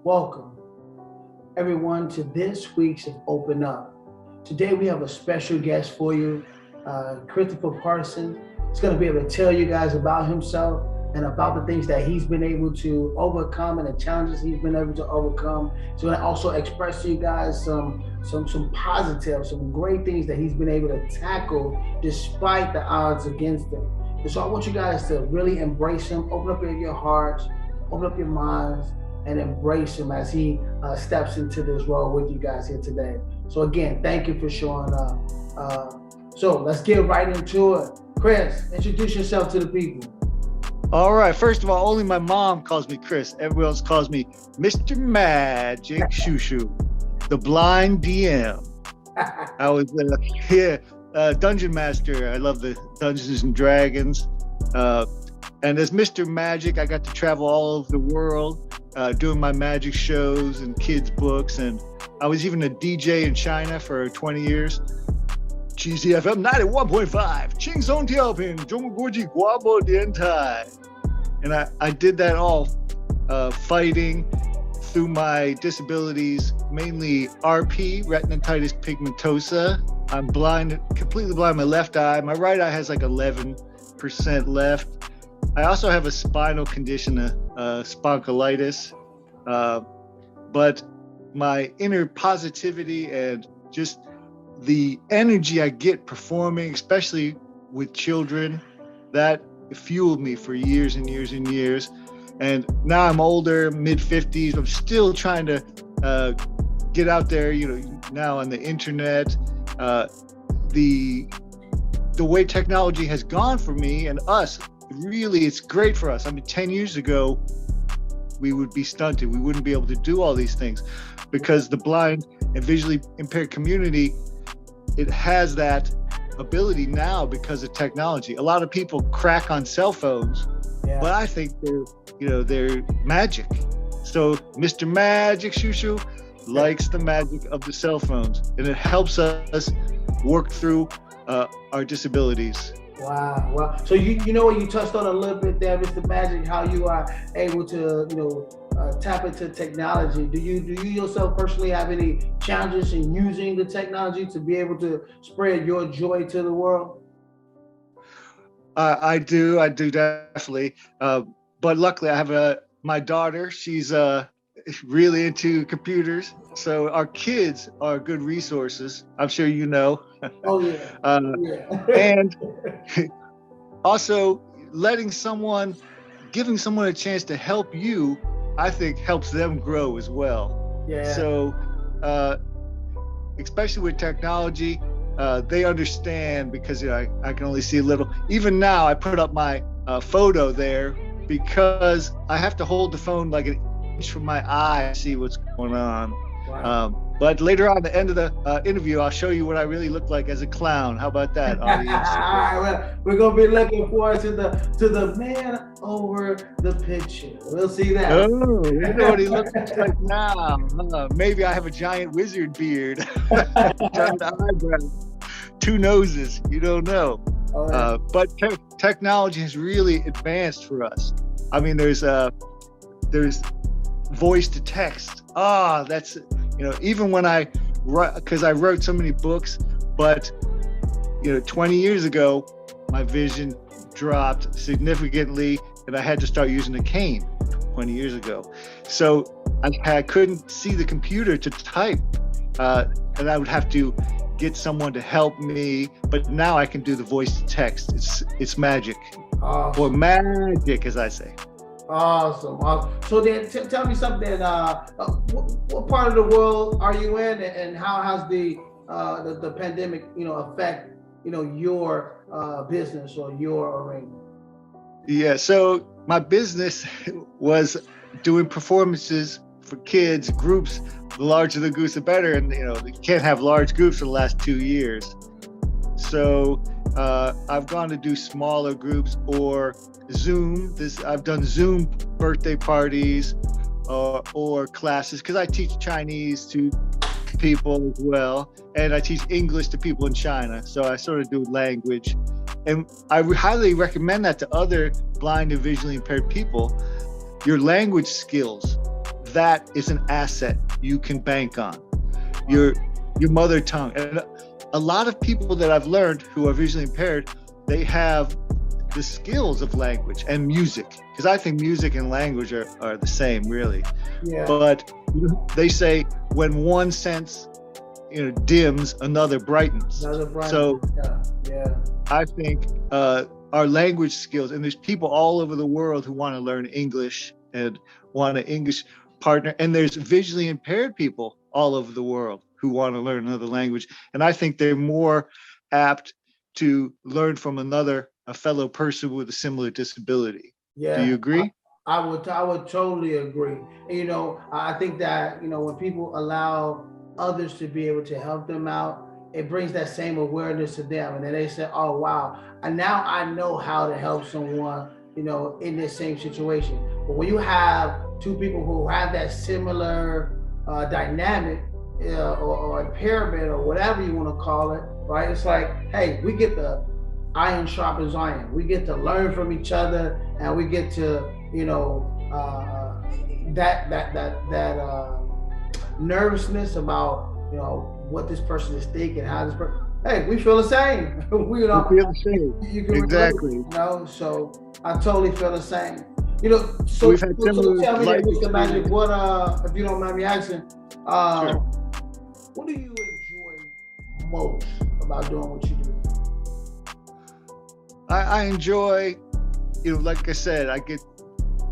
welcome everyone to this week's Open Up. Today we have a special guest for you, Christopher Parsons. He's going to be able to tell you guys about himself and about the things that he's been able to overcome and the challenges he's been able to overcome. He's going to also express to you guys some positive, some great things that he's been able to tackle despite the odds against him. And so I want you guys to really embrace him, open up your hearts, open up your minds, and embrace him as he steps into this role with you guys here today. So again, thank you for showing up. So let's get right into it. Chris, introduce yourself to the people. All right. First of all, only my mom calls me Chris. Everyone else calls me Mr. Magic Shushu, the blind DM. I was Dungeon Master. I love the Dungeons and Dragons. And as Mr. Magic, I got to travel all over the world doing my magic shows and kids' books. And I was even a DJ in China for 20 years. GCFM 91.5, Ching Song Tiaoping, Zhongguoji Guabo Diantai. And I did that all fighting through my disabilities, mainly RP, retinitis pigmentosa. I'm blind, completely blind in my left eye. My right eye has like 11% left. I also have a spinal condition, spondylitis. But my inner positivity and just the energy I get performing, especially with children, that fueled me for years and years and years. And now I'm older, mid-50s. I'm still trying to get out there, now on the internet. The way technology has gone for me and us, really, it's great for us. I mean, 10 years ago, we would be stunted. We wouldn't be able to do all these things because the blind and visually impaired community, it has that ability now because of technology. A lot of people crack on cell phones, but I think they're magic. So Mr. Magic Shushu likes the magic of the cell phones, and it helps us work through our disabilities. Wow. Well, so you touched on a little bit there, Mr. Magic, how you are able to tap into technology. Do you yourself personally have any challenges in using the technology to be able to spread your joy to the world? I do definitely. But luckily I have my daughter, she's really into computers. So our kids are good resources. I'm sure you know. Oh yeah. And also giving someone a chance to help you, I think helps them grow as well. Yeah. So, especially with technology, they understand because I can only see a little. Even now, I put up my photo there because I have to hold the phone like an inch from my eye to see what's going on. Wow. But later on, at the end of the interview, I'll show you what I really look like as a clown. How about that, audience? All right, well, we're gonna be looking forward to the man over the picture. We'll see that. Oh, you know what he looks like now. Maybe I have a giant wizard beard, giant eyebrows, 2 noses. You don't know. Oh, But technology has really advanced for us. I mean, there's voice to text. That's even when because I wrote so many books, but 20 years ago, my vision dropped significantly and I had to start using a cane 20 years ago. So I couldn't see the computer to type, and I would have to get someone to help me, but now I can do the voice to text. It's magic. awesome. Or magic, as I say. Awesome. So then tell me something, what part of the world are you in, and how has the pandemic, affect, your business or your arena? Yeah, so my business was doing performances for kids, groups. The larger the groups, the better. And, you can't have large groups for the last 2 years. So I've gone to do smaller groups or Zoom. I've done Zoom birthday parties or classes because I teach Chinese to people as well, and I teach English to people in China. So I sort of do language, and I highly recommend that to other blind and visually impaired people. Your language skills, that is an asset you can bank on. Your mother tongue. And a lot of people that I've learned who are visually impaired, they have the skills of language and music, because I think music and language are the same, really. Yeah. But they say when one sense, dims, another brightens. So yeah. I think our language skills, and there's people all over the world who want to learn English and want an English partner, and there's visually impaired people all over the world who want to learn another language, and I think they're more apt to learn from a fellow person with a similar disability. Yeah. Do you agree? I would totally agree. And, I think that, when people allow others to be able to help them out, it brings that same awareness to them. And then they say, oh, wow, and now I know how to help someone, in this same situation. But when you have two people who have that similar dynamic or impairment or whatever you want to call it, right? It's like, hey, we get the iron sharpens iron. We get to learn from each other, and we get to, that nervousness about, what this person is thinking, how this person. Hey, we feel the same. we feel the same. You can exactly. Relate, so I totally feel the same. So, we've had similar tell me, Mr. Magic, what if you don't mind me asking, sure. What do you enjoy most about doing what you do? I enjoy, like I said,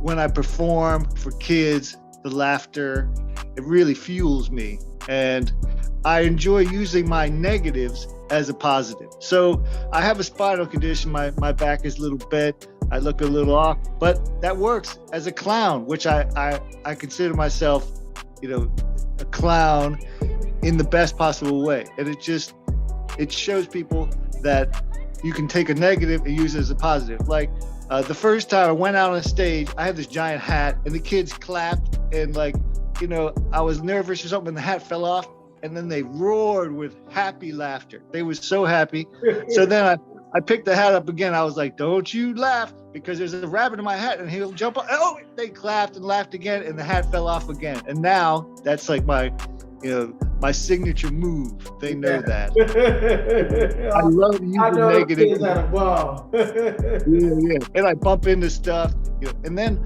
when I perform for kids, the laughter, it really fuels me. And I enjoy using my negatives as a positive. So I have a spinal condition, my back is a little bent, I look a little off, but that works as a clown, which I consider myself, a clown in the best possible way. And it shows people that you can take a negative and use it as a positive. Like the first time I went out on stage, I had this giant hat and the kids clapped and I was nervous or something and the hat fell off, and then they roared with happy laughter. They were so happy. So then I picked the hat up again. I was like, don't you laugh, because there's a rabbit in my hat and he'll jump up. Oh, they clapped and laughed again and the hat fell off again. And now that's like my signature move. They know that. I love using negative. Yeah. And I bump into stuff. And then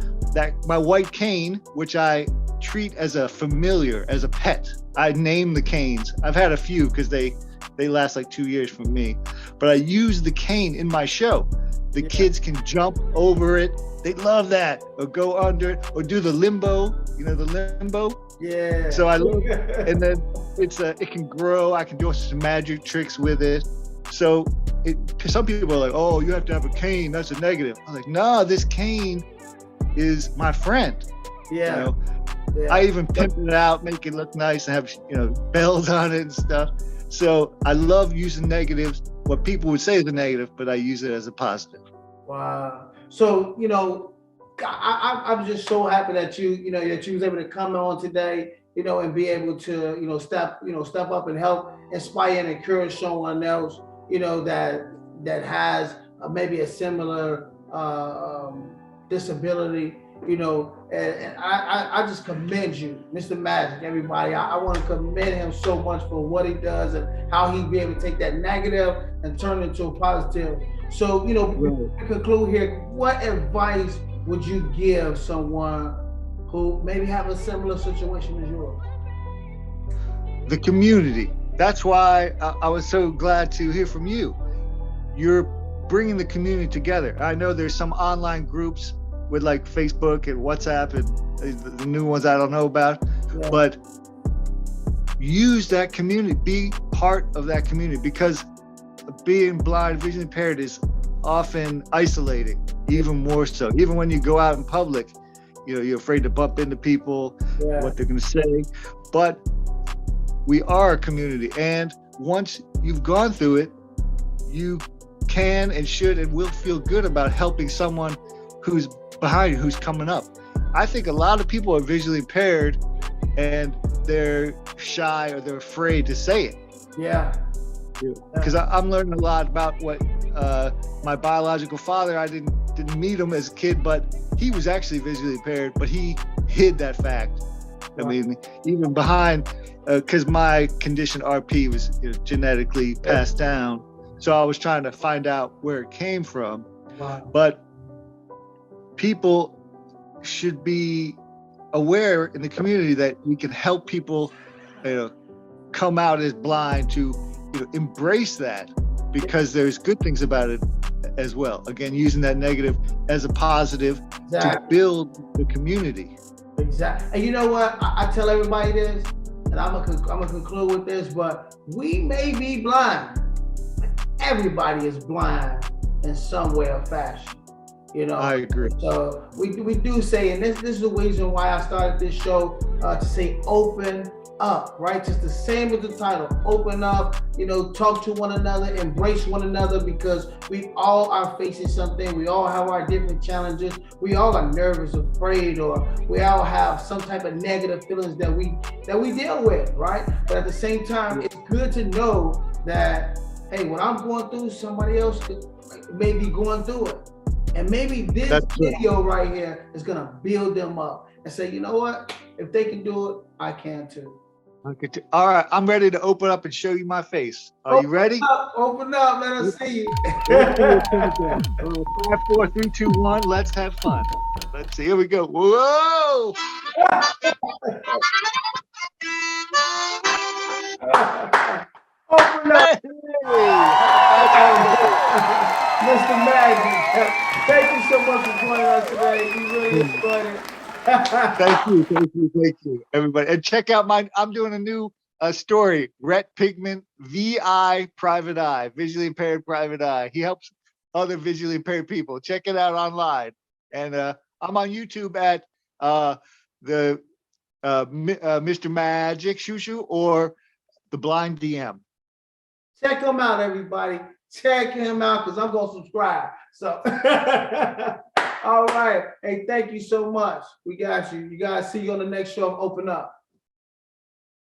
my white cane, which I treat as a familiar, as a pet. I name the canes. I've had a few because they last like 2 years for me. But I use the cane in my show. The kids can jump over it. They love that. Or go under it. Or do the limbo. The limbo. Yeah. So I love it. And then it can grow. I can do some magic tricks with it. So some people are like, oh, you have to have a cane. That's a negative. I'm like, no, this cane is my friend. Yeah. Yeah. I even pimp it out, make it look nice, and have bells on it and stuff. So I love using negatives, what people would say is a negative, but I use it as a positive. Wow. So I'm just so happy that that you was able to come on today, and be able to step up and help inspire and encourage someone else, that has maybe a similar disability. And I just commend you, Mr. Magic, everybody. I want to commend him so much for what he does and how he be able to take that negative and turn it into a positive. So, to conclude here, what advice would you give someone who maybe have a similar situation as yours? The community. That's why I was so glad to hear from you. You're bringing the community together. I know there's some online groups with like Facebook and WhatsApp and the new ones I don't know about, but use that community, be part of that community, because being blind, visually impaired is often isolating, even more so. Even when you go out in public, you're afraid to bump into people, what they're gonna say, but we are a community. And once you've gone through it, you can and should and will feel good about helping someone who's behind you, who's coming up. I think a lot of people are visually impaired and they're shy or they're afraid to say it. Yeah. Because I'm learning a lot about what my biological father, I didn't meet him as a kid, but he was actually visually impaired, but he hid that fact. I mean, even behind, because my condition RP was genetically passed down. So I was trying to find out where it came from. Wow. But people should be aware in the community that we can help people come out as blind, to embrace that, because there's good things about it as well. Again, using that negative as a positive to build the community. Exactly. And you know what? I tell everybody this, and I'm gonna conclude with this, but we may be blind. Everybody is blind in some way or fashion. I agree. So we do say, and this is the reason why I started this show, to say open up, right? Just the same as the title, open up, talk to one another, embrace one another, because we all are facing something. We all have our different challenges. We all are nervous, afraid, or we all have some type of negative feelings that we deal with, right? But at the same time, it's good to know that, hey, what I'm going through, somebody else may be going through it. And maybe this video right here is gonna build them up and say, you know what? If they can do it, I can too. All right, I'm ready to open up and show you my face. Are you ready? Open up, let us see you. 5, 4, 3, 2, 1. Let's have fun. Let's see. Here we go. Whoa! Open up. Hey! Mr. Magic, thank you so much for joining us today. We really enjoyed it. Thank you, everybody. And check out I'm doing a new story, Rhett Pigment, VI Private Eye, visually impaired private eye. He helps other visually impaired people. Check it out online. And I'm on YouTube at the Mr. Magic Shushu or the Blind DM. Check him out, everybody. Check him out, because I'm gonna subscribe. So all right. Hey, thank you so much. We got you. You guys, see you on the next show of Open Up.